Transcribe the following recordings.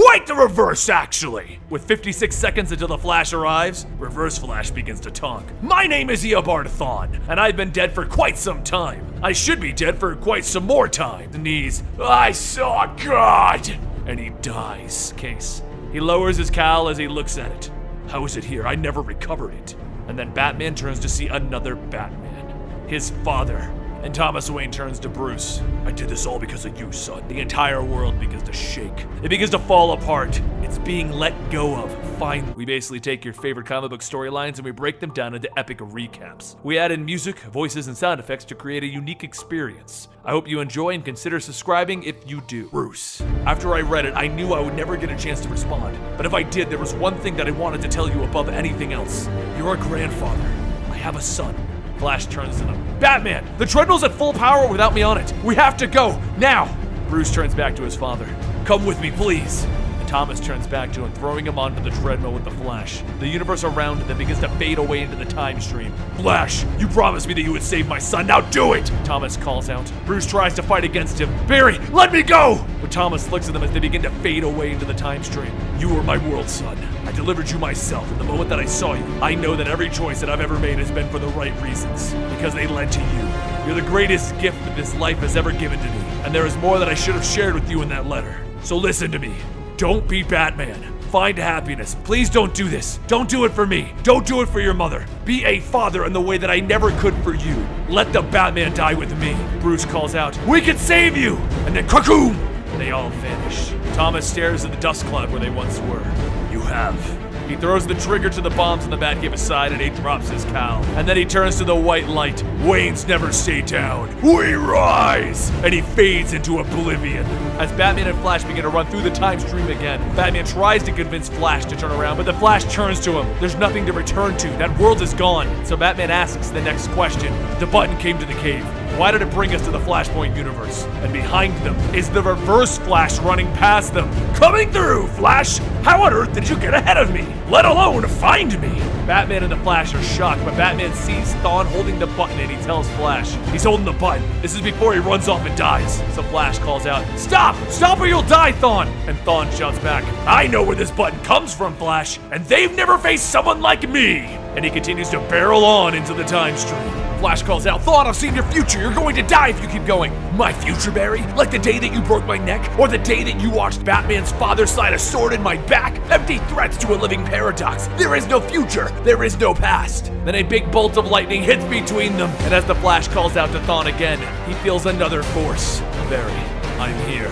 Quite the reverse, actually! With 56 seconds until the Flash arrives, Reverse Flash begins to talk. My name is Eobard Thawne, and I've been dead for quite some time. I should be dead for quite some more time. Sneeze. I saw God! And he dies. Case. He lowers his cowl as he looks at it. How is it here? I never recovered it. And then Batman turns to see another Batman. His father. And Thomas Wayne turns to Bruce. I did this all because of you, son. The entire world begins to shake. It begins to fall apart. It's being let go of. Finally, we basically take your favorite comic book storylines and we break them down into epic recaps. We add in music, voices, and sound effects to create a unique experience. I hope you enjoy and consider subscribing if you do. Bruce. After I read it, I knew I would never get a chance to respond. But if I did, there was one thing that I wanted to tell you above anything else. You're a grandfather. I have a son. Flash turns to them. Batman, the treadmill's at full power without me on it. We have to go, now! Bruce turns back to his father. Come with me, please. And Thomas turns back to him, throwing him onto the treadmill with the Flash. The universe around them begins to fade away into the time stream. Flash, you promised me that you would save my son, now do it! Thomas calls out. Bruce tries to fight against him. Barry, let me go! But Thomas looks at them as they begin to fade away into the time stream. You were my world, son. I delivered you myself, and the moment that I saw you, I know that every choice that I've ever made has been for the right reasons, because they led to you. You're the greatest gift that this life has ever given to me, and there is more that I should have shared with you in that letter. So listen to me. Don't be Batman. Find happiness. Please don't do this. Don't do it for me. Don't do it for your mother. Be a father in the way that I never could for you. Let the Batman die with me. Bruce calls out, we can save you! And then cracoom! They all vanish. Thomas stares at the dust cloud where they once were. You have. He throws the trigger to the bombs on the Batcave's side and he drops his cowl. And then he turns to the white light. Waynes never stay down. We rise! And he fades into oblivion. As Batman and Flash begin to run through the time stream again, Batman tries to convince Flash to turn around, but the Flash turns to him. There's nothing to return to. That world is gone. So Batman asks the next question. The button came to the cave. Why did it bring us to the Flashpoint universe? And behind them is the Reverse Flash running past them. Coming through, Flash! How on earth did you get ahead of me? Let alone find me! Batman and the Flash are shocked, but Batman sees Thawne holding the button and he tells Flash, he's holding the button. This is before he runs off and dies. So Flash calls out, Stop! Stop or you'll die, Thawne! And Thawne shouts back, I know where this button comes from, Flash, and they've never faced someone like me! And he continues to barrel on into the time stream. Flash calls out, Thawne, I've seen your future. You're going to die if you keep going. My future, Barry? Like the day that you broke my neck? Or the day that you watched Batman's father slide a sword in my back? Empty threats to a living paradox. There is no future. There is no past. Then a big bolt of lightning hits between them. And as the Flash calls out to Thawne again, he feels another force. Barry, I'm here.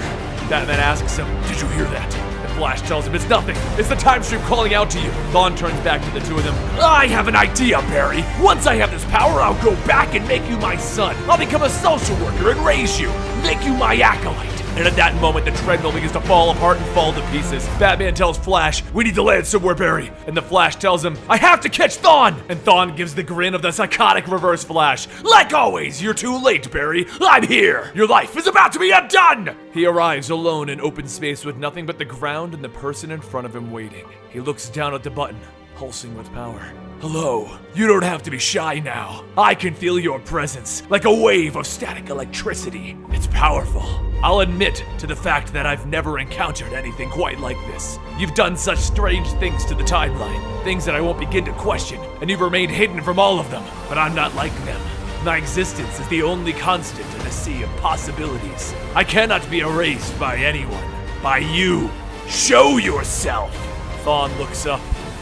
Batman asks him, did you hear that? Flash tells him it's nothing. It's the time stream calling out to you. Thawne turns back to the two of them. I have an idea, Barry. Once I have this power, I'll go back and make you my son. I'll become a social worker and raise you. Make you my acolyte. And at that moment, the treadmill begins to fall apart and fall to pieces. Batman tells Flash, we need to land somewhere, Barry. And the Flash tells him, I have to catch Thawne. And Thawne gives the grin of the psychotic Reverse Flash. Like always, you're too late, Barry. I'm here. Your life is about to be undone. He arrives alone in open space with nothing but the ground and the person in front of him waiting. He looks down at the button, pulsing with power. Hello. You don't have to be shy now. I can feel your presence, like a wave of static electricity. It's powerful. I'll admit to the fact that I've never encountered anything quite like this. You've done such strange things to the timeline, things that I won't begin to question, and you've remained hidden from all of them. But I'm not like them. My existence is the only constant in a sea of possibilities. I cannot be erased by anyone. By you. Show yourself! Thawne looks up,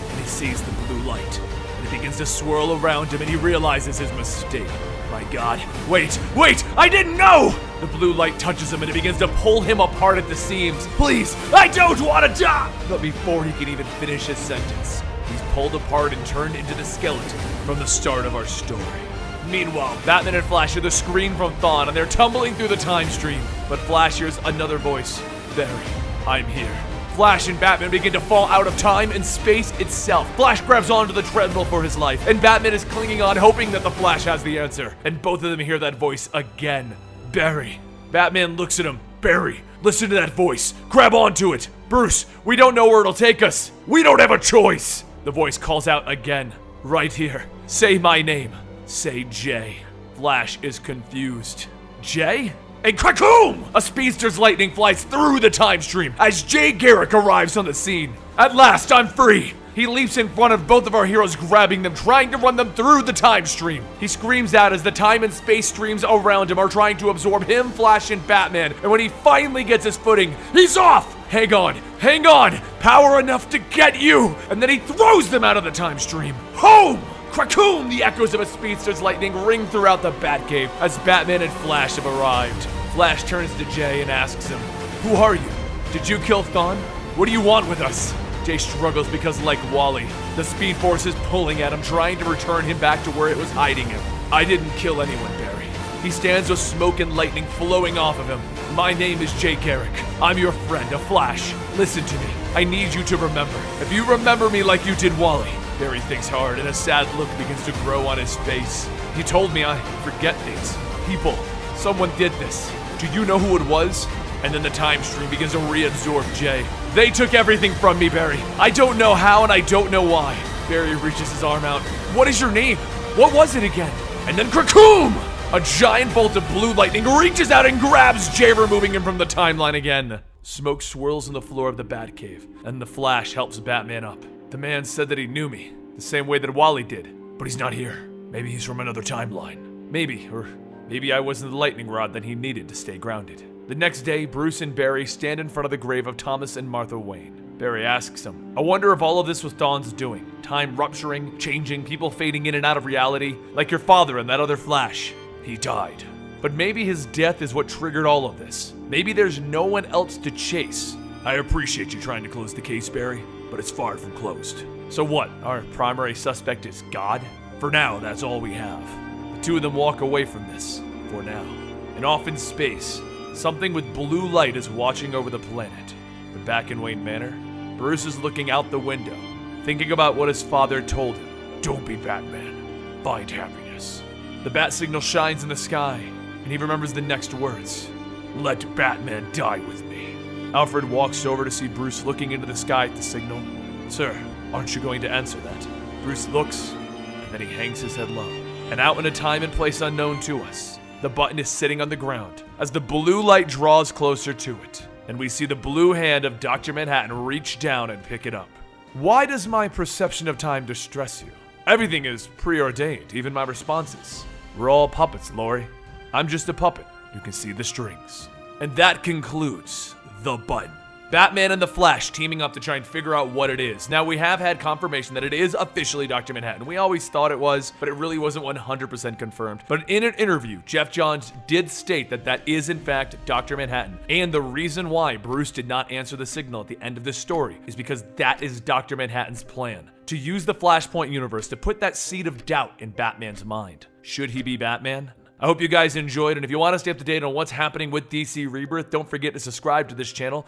and he sees the blue light. It begins to swirl around him and he realizes his mistake. My God. Wait! I didn't know! The blue light touches him and it begins to pull him apart at the seams. Please, I don't want to die! But before he can even finish his sentence, he's pulled apart and turned into the skeleton from the start of our story. Meanwhile, Batman and Flash hear the scream from Thawne and they're tumbling through the time stream. But Flash hears another voice. Barry, I'm here. Flash and Batman begin to fall out of time and space itself. Flash grabs onto the treadmill for his life, and Batman is clinging on, hoping that the Flash has the answer. And both of them hear that voice again. Barry. Batman looks at him. Barry, listen to that voice. Grab onto it. Bruce, we don't know where it'll take us. We don't have a choice. The voice calls out again. Right here. Say my name. Say Jay. Flash is confused. Jay? and cracoom! A speedster's lightning flies through the time stream as Jay Garrick arrives on the scene. At last, I'm free! He leaps in front of both of our heroes, grabbing them, trying to run them through the time stream. He screams out as the time and space streams around him are trying to absorb him, Flash, and Batman. And when he finally gets his footing, he's off! Hang on! Power enough to get you! And then he throws them out of the time stream. Home! Cracoom! The echoes of a speedster's lightning ring throughout the Batcave as Batman and Flash have arrived. Flash turns to Jay and asks him, "Who are you? Did you kill Thawne? What do you want with us?" Jay struggles because, like Wally, the Speed Force is pulling at him, trying to return him back to where it was hiding him. "I didn't kill anyone, Barry." He stands with smoke and lightning flowing off of him. "My name is Jay Garrick. I'm your friend, a Flash. Listen to me. I need you to remember. If you remember me like you did Wally." Barry thinks hard and a sad look begins to grow on his face. "He told me I forget things. People. Someone did this. Do you know who it was?" And then the time stream begins to reabsorb Jay. "They took everything from me, Barry. I don't know how and I don't know why." Barry reaches his arm out. "What is your name? What was it again?" And then cracoom! A giant bolt of blue lightning reaches out and grabs Jay, removing him from the timeline again. Smoke swirls on the floor of the Batcave, and the Flash helps Batman up. "The man said that he knew me, the same way that Wally did, but he's not here. Maybe he's from another timeline. Maybe I wasn't the lightning rod that he needed to stay grounded." The next day, Bruce and Barry stand in front of the grave of Thomas and Martha Wayne. Barry asks him, "I wonder if all of this was Thawne's doing. Time rupturing, changing, people fading in and out of reality, like your father and that other Flash. He died. But maybe his death is what triggered all of this. Maybe there's no one else to chase. I appreciate you trying to close the case, Barry, but it's far from closed. So what, our primary suspect is God? For now, that's all we have. The two of them walk away from this, for now. And off in space, something with blue light is watching over the planet. But back in Wayne Manor, Bruce is looking out the window, thinking about what his father told him. Don't be Batman. Find happiness. The bat signal shines in the sky, and he remembers the next words. Let Batman die with me. Alfred walks over to see Bruce looking into the sky at the signal. Sir, aren't you going to answer that? Bruce looks, and then he hangs his head low. And out in a time and place unknown to us, the button is sitting on the ground as the blue light draws closer to it, and we see the blue hand of Dr. Manhattan reach down and pick it up. Why does my perception of time distress you? Everything is preordained, even my responses. We're all puppets, Laurie. I'm just a puppet. You can see the strings. And that concludes The Button. Batman and the Flash teaming up to try and figure out what it is. Now, we have had confirmation that it is officially Dr. Manhattan. We always thought it was, but it really wasn't 100% confirmed. But in an interview, Jeff Johns did state that that is, in fact, Dr. Manhattan. And the reason why Bruce did not answer the signal at the end of this story is because that is Dr. Manhattan's plan. To use the Flashpoint universe to put that seed of doubt in Batman's mind. Should he be Batman? I hope you guys enjoyed, and if you want to stay up to date on what's happening with DC Rebirth, don't forget to subscribe to this channel.